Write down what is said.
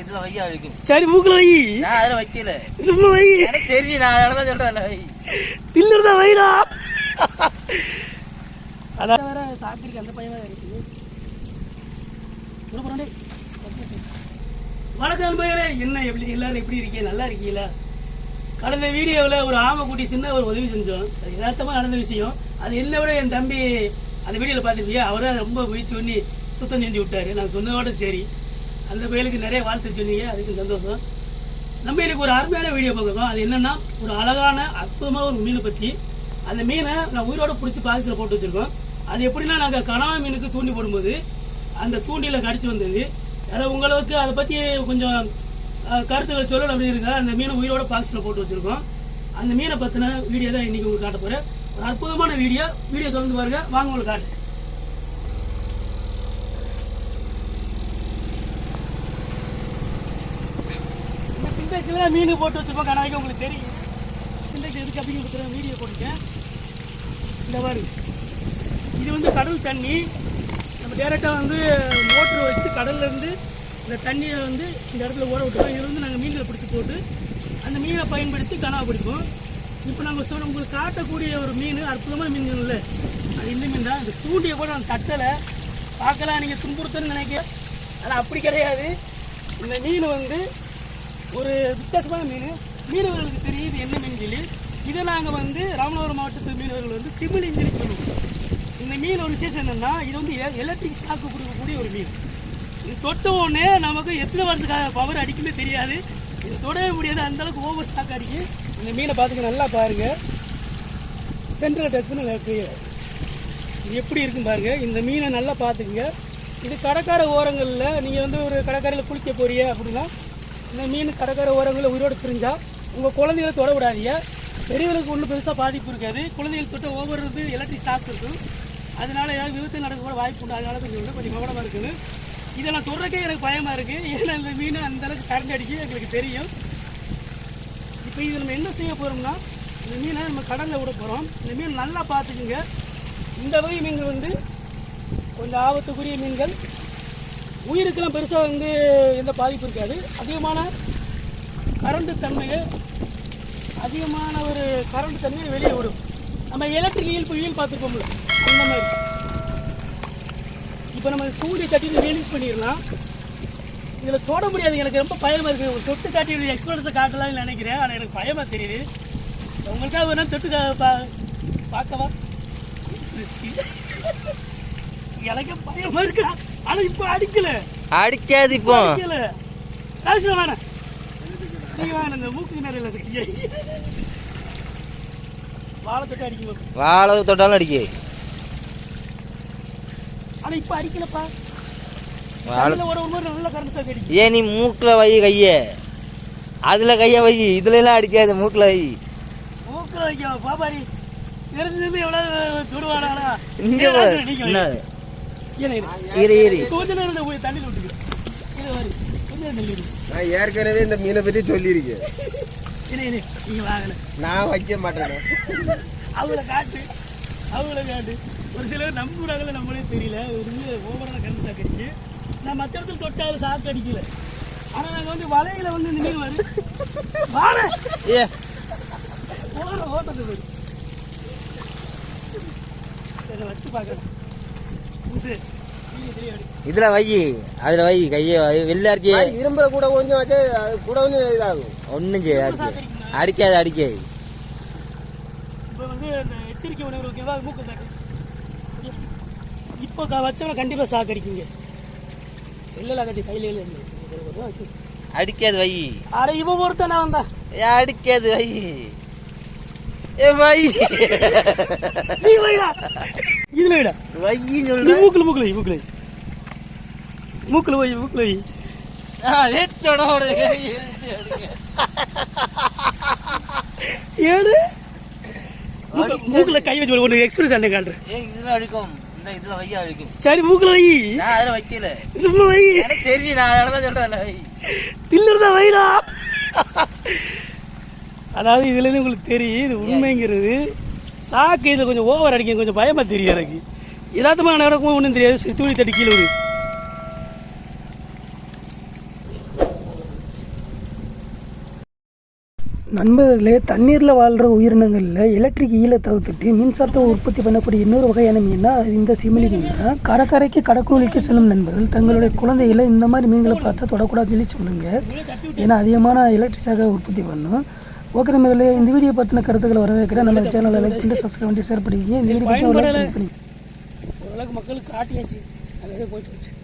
இதுல வையா வைக்கும். சரி மூக்குல வை. நான் அதுல வைக்கல. சும்மா வை. எனக்கு தெரியும், நான் அதனால தான் சொல்றேன் வை. இல்லடா வைடா. அதான் வேற சாப்பிட்டுருக்கு அந்த பையன் வேற இருக்குது. வணக்கம் நண்பர்களே, என்ன எப்படி எல்லாரும் எப்படி இருக்கீங்க? நல்லா இருக்கீங்களா? கடந்த வீடியோவில் ஒரு ஆமைக்குட்டி சின்ன ஒரு உதவி செஞ்சோம். அது யதார்த்தமாக நடந்த விஷயம். அது என்ன விட என் தம்பி அந்த வீடியோவில் பார்த்துருப்பியா, அவரை ரொம்ப முயற்சி பண்ணி சுத்தம் செஞ்சு விட்டாரு. நான் சொன்னதோட சரி, அந்த பையனுக்கு நிறைய வாழ்த்து சொன்னீங்க, அதுக்கு சந்தோஷம். நம்ம எனக்கு ஒரு அருமையான வீடியோ பார்க்குறோம். அது என்னன்னா, ஒரு அழகான அற்புதமாக ஒரு மீனை பற்றி. அந்த மீனை நான் உயிரோட பிடிச்சி பாக்ஸில் போட்டு வச்சுருக்கோம். அது எப்படின்னா, நாங்கள் கனவா மீனுக்கு தூண்டி போடும்போது அந்த தூண்டியில் கடிச்சு வந்தது. அதாவது உங்களுக்கு அதை பற்றி கொஞ்சம் கருத்துக்கள் சொல்லணும் அப்படிங்க. அந்த மீனை உயிரோட பாக்ஸில் போட்டு வச்சுருக்கோம். அந்த மீனை பற்றின வீடியோ தான் இன்றைக்கி உங்களுக்கு காட்ட போகிறேன். ஒரு அற்புதமான வீடியோ தொடர்ந்து பாருங்க. வாங்க உங்களுக்கு காட்டு. இந்த சிண்டெக்ஸில் மீன் போட்டு வச்சுருப்போம். கணக்கு உங்களுக்கு தெரியும். சிண்டெக்ஸ் எதுக்கு அப்படின்னு கொடுத்துருவேன், வீடியோ போட்டுருக்கேன். இந்த பாரு, இது வந்து கடல் தண்ணி. நம்ம டேரெக்டாக மோட்ரு வச்சு கடல்லேருந்து இந்த தண்ணியை இந்த இடத்துல ஓட விட்டுருவோம். இதில் நாங்கள் மீன்களை பிடிச்சி போட்டு அந்த மீனை பயன்படுத்தி கனவா பிடிப்போம். இப்போ நாங்கள் உங்களுக்கு காட்டக்கூடிய ஒரு மீன் அற்புதமான மீன்கள் இல்லை, அது இந்த மீன் தான். இந்த தூண்டியை கூட நான் தட்டலை, பார்க்கலாம் நீங்கள் துன்புறுத்தன்னு நினைக்க. ஆனால் அப்படி கிடையாது. இந்த மீன் ஒரு வித்தியாசமான மீன். மீனவர்களுக்கு தெரியும் இது என்ன மீன் சொல்லி. இதை நாங்கள் ராமநாதபுரம் மாவட்டத்து மீனவர்கள் சிமிலி சொல்லி சொல்லுவோம். இந்த மீன் ஒரு விசேஷம் என்னென்னா, இது எலக்ட்ரிக் ஷாக்கு கொடுக்கக்கூடிய ஒரு மீன். இது தொட்ட உடனே நமக்கு எத்தனை வருஷத்துக்காக பவர் அடிக்குமே தெரியாது. இது தொடவே முடியாது, அந்தளவுக்கு ஓவர் ஷாக் அடிக்கும். இந்த மீனை பார்த்துக்க நல்லா பாருங்கள். சென்டரில் டச் பண்ணி இது எப்படி இருக்குன்னு பாருங்கள். இந்த மீனை நல்லா பார்த்துக்குங்க. இது கடற்கரை ஓரங்களில் நீங்கள் ஒரு கடற்கரையில் குளிக்க போறீங்க அப்படின்னா, இந்த மீன் கடற்கரை ஓரங்களில் உயிரோடு தெரிஞ்சால் உங்கள் குழந்தைகளை தொட விடாதீங்க. பெரியவர்களுக்கு ஒன்றும் பெருசாக பாதிப்பு இருக்காது. குழந்தைகள் தொட்ட ஓவர் எலக்ட்ரிக் ஷாக் இருக்கும். அதனால ஏதாவது விபத்து நடக்க கூட வாய்ப்பு உண்டு. அதனால கொஞ்சம் கவனமாக இருக்குது. இதை நான் சொல்கிறக்கே எனக்கு பயமாக இருக்குது. ஏன்னா இந்த மீன் அந்தளவுக்கு கரண்ட் அடிக்கும் எங்களுக்கு தெரியும். இப்போ இது நம்ம என்ன செய்ய போகிறோம்னா, இந்த மீனை நம்ம கடலில் விட போகிறோம். இந்த மீன் நல்லா பார்த்துக்குங்க. இந்த வகை மீன்கள் கொஞ்சம் ஆபத்துக்குரிய மீன்கள். உயிருக்கெல்லாம் பெருசாக எந்த பாதிப்பு இருக்காது. அதிகமான கரண்ட் தன்மையை வெளியே விடும். நம்ம எலக்ட்ரிக் ஈல் பார்த்துருப்போம்ல, அந்த மாதிரி. இப்போ நம்ம தூண்டி தட்டி ரிலீஸ் பண்ணிடலாம். இதில் தொட முடியாது. எனக்கு ரொம்ப பயமாக இருக்குது. ஒரு தொட்டு காட்டி எக்ஸ்பீரியன்ஸை காட்டலாம்னு நினைக்கிறேன். ஆனால் எனக்கு பயமாக தெரியுது. உங்களுக்காக வேணா தொட்டு பார்க்கவா? எனக்கு பயமாக இருக்கா. ஆனால் இப்போ அடிக்காது. இப்போ அடிக்கல. ராசியில் வேணாம், நீங்க வாங்க. இந்த மூக்கு நிறைய சக்தியா வாழை தொட்டு அடிக்கும். வாழை தொட்டாலும் அடிக்க. ஆனா இப்ப அடிக்கலப்பா. ஒரு நல்ல கரண்ட் ஷாக் அடிக்கும். ஏன் நீ மூக்குல வை கைய, அதுல கைய வை, இதுல எல்லாம் அடிக்காது. மூக்குல வை. மூக்குல வைக்க பாபாரி தெரிஞ்சது எவ்வளவு தொடுவாடா. கொஞ்ச நேரம் போய் தண்ணியில் விட்டுக்கிறேன். இது மாதிரி கொஞ்சம் தண்ணி. நான் ஏற்கனவே இந்த மீனை பற்றி சொல்லியிருக்கேன். நீங்க வாங்கல, நான் வைக்க மாட்டேன். அவங்கள காட்டு. ஒரு சிலர் நம்புறாங்கல்ல, நம்மளே தெரியல. ஓவரான கரண்ட் ஷாக் அடிக்கு. நான் மற்ற இடத்துல தொட்டாலும் ஷாக் அடிக்கல. ஆனால் நாங்கள் வலையில இந்த மீன் வாழை ஓட்டத்தை போய் வச்சு பார்க்குறேன். இதுல வை, அதுல வை கைய வெளில அடிச்சு. இரும்புல கூட கொஞ்சம் வச்சு கூட கொஞ்சம் இதாகும். ஒன்றும் செய்ய அடிக்காது. இப்போ இந்த எச்சரிக்கை உணவு ஓகேவா? மூக்கு காட்டு. இப்போ வச்சவங்க கண்டிப்பாக ஷாக் அடிக்குங்க. செல்லல காட்சி கையில அடிக்காது வை. அட இவன் ஒருத்தன் நான் வந்தா அடிக்காது வை. ஏ வை, நீ வைடா. இதுல வைடா. வை சொல்ற. மூக்குல வை. ஏடு மூக்குல கை வச்சு ஒரு எக்ஸ்பிரஸ் அண்ணே காட்டுறேன். இதுல அடிக்கும். இதுல வையா அடிக்கும். சரி மூக்குல வை. நான் அதுல வைக்கல. சும்மா வை. எனக்கு தெரியும், நான் அதனால தான் சொல்றேன் வை. இல்லடா வைடா. அதாவது இதுலேருந்து உங்களுக்கு தெரியும் இது உண்மைங்கிறது. சாக்கு இதில் கொஞ்சம் ஓவர் அடிக்கும். கொஞ்சம் பயமாக தெரியும் எனக்கு. யதார்த்தமாக நடக்கும் ஒன்றும் தெரியாது. தூளி தட்டி கீழே நண்பர்களே, தண்ணீரில் வாழ்கிற உயிரினங்களில் எலக்ட்ரிக் ஈலை தவிர்த்துட்டு மின்சாரத்தை உற்பத்தி பண்ணக்கூடிய இன்னொரு வகையான மீன்னா இந்த சிமிலி மீன் தான். கடற்கரைக்கு கடற்கூலிக்கு செல்லும் நண்பர்கள் தங்களுடைய குழந்தைகளை இந்த மாதிரி மீன்களை பார்த்தா தொடக்கூடாதுன்னு சொல்லி சொல்லுங்கள். ஏன்னா அதிகமான எலக்ட்ரிஸாக உற்பத்தி பண்ணும். ஓகே நண்பர்களே, இந்த வீடியோ பற்றின கருத்துக்களை வரவேற்கிறேன். நம்ம சேனலை லைக் பண்ணி சப்ஸ்கிரைப் பண்ணி ஷேர் பண்ணிக்கிங்க. இந்த வீடியோ பற்றி ஓரளவுக்கு மக்களுக்கு காட்டியாச்சு, அதே போயிட்டு